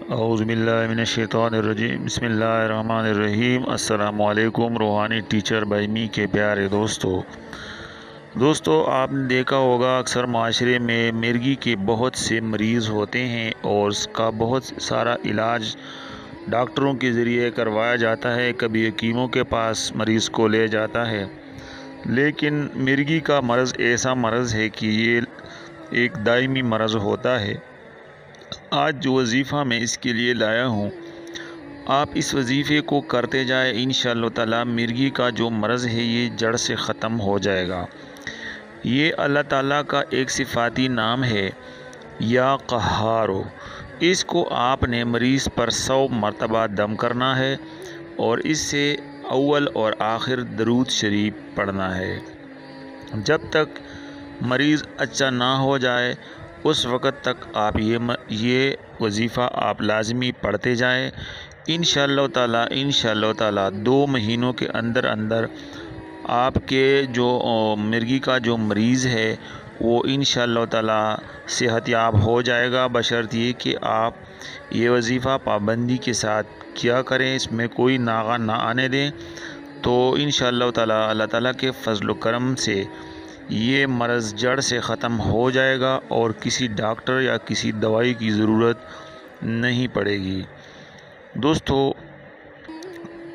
اعوذ باللہ من الشیطان الرجیم، بسم اللہ الرحمن الرحیم۔ السلام علیکم روحانی ٹیچر بائی می کے پیارے دوستو، آپ نے دیکھا ہوگا اکثر معاشرے میں مرگی کے بہت سے مریض ہوتے ہیں اور اس کا بہت سارا علاج ڈاکٹروں کے ذریعے کروایا جاتا ہے، کبھی حکیموں کے پاس مریض کو لے جاتا ہے۔ لیکن مرگی کا مرض ایسا مرض ہے کہ یہ ایک دائمی مرض ہوتا ہے۔ آج جو وظیفہ میں اس کے لیے لایا ہوں، آپ اس وظیفے کو کرتے جائیں، انشاءاللہ تعالی مرگی کا جو مرض ہے یہ جڑ سے ختم ہو جائے گا۔ یہ اللہ تعالیٰ کا ایک صفاتی نام ہے، یا قہارو۔ اس کو آپ نے مریض پر 100 مرتبہ دم کرنا ہے اور اس سے اول اور آخر درود شریف پڑھنا ہے۔ جب تک مریض اچھا نہ ہو جائے اس وقت تک آپ یہ وظیفہ آپ لازمی پڑھتے جائیں۔ انشاءاللہ تعالی 2 مہینوں کے اندر آپ کے جو مرگی کا جو مریض ہے وہ انشاءاللہ تعالی صحت یاب ہو جائے گا، بشرط یہ کہ آپ یہ وظیفہ پابندی کے ساتھ کیا کریں، اس میں کوئی ناغہ نہ آنے دیں، تو انشاءاللہ تعالی اللہ تعالیٰ کے فضل و کرم سے یہ مرض جڑ سے ختم ہو جائے گا اور کسی ڈاکٹر یا کسی دوائی کی ضرورت نہیں پڑے گی۔ دوستو،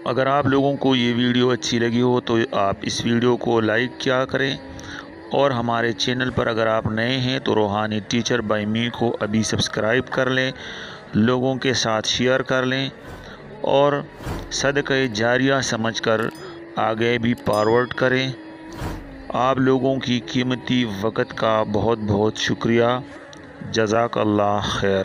اگر آپ لوگوں کو یہ ویڈیو اچھی لگی ہو تو آپ اس ویڈیو کو لائک کیا کریں، اور ہمارے چینل پر اگر آپ نئے ہیں تو روحانی ٹیچر بائی می کو ابھی سبسکرائب کر لیں، لوگوں کے ساتھ شیئر کر لیں اور صدقہ جاریہ سمجھ کر آگے بھی فارورڈ کریں۔ آپ لوگوں کی قیمتی وقت کا بہت بہت شکریہ۔ جزاک اللہ خیر۔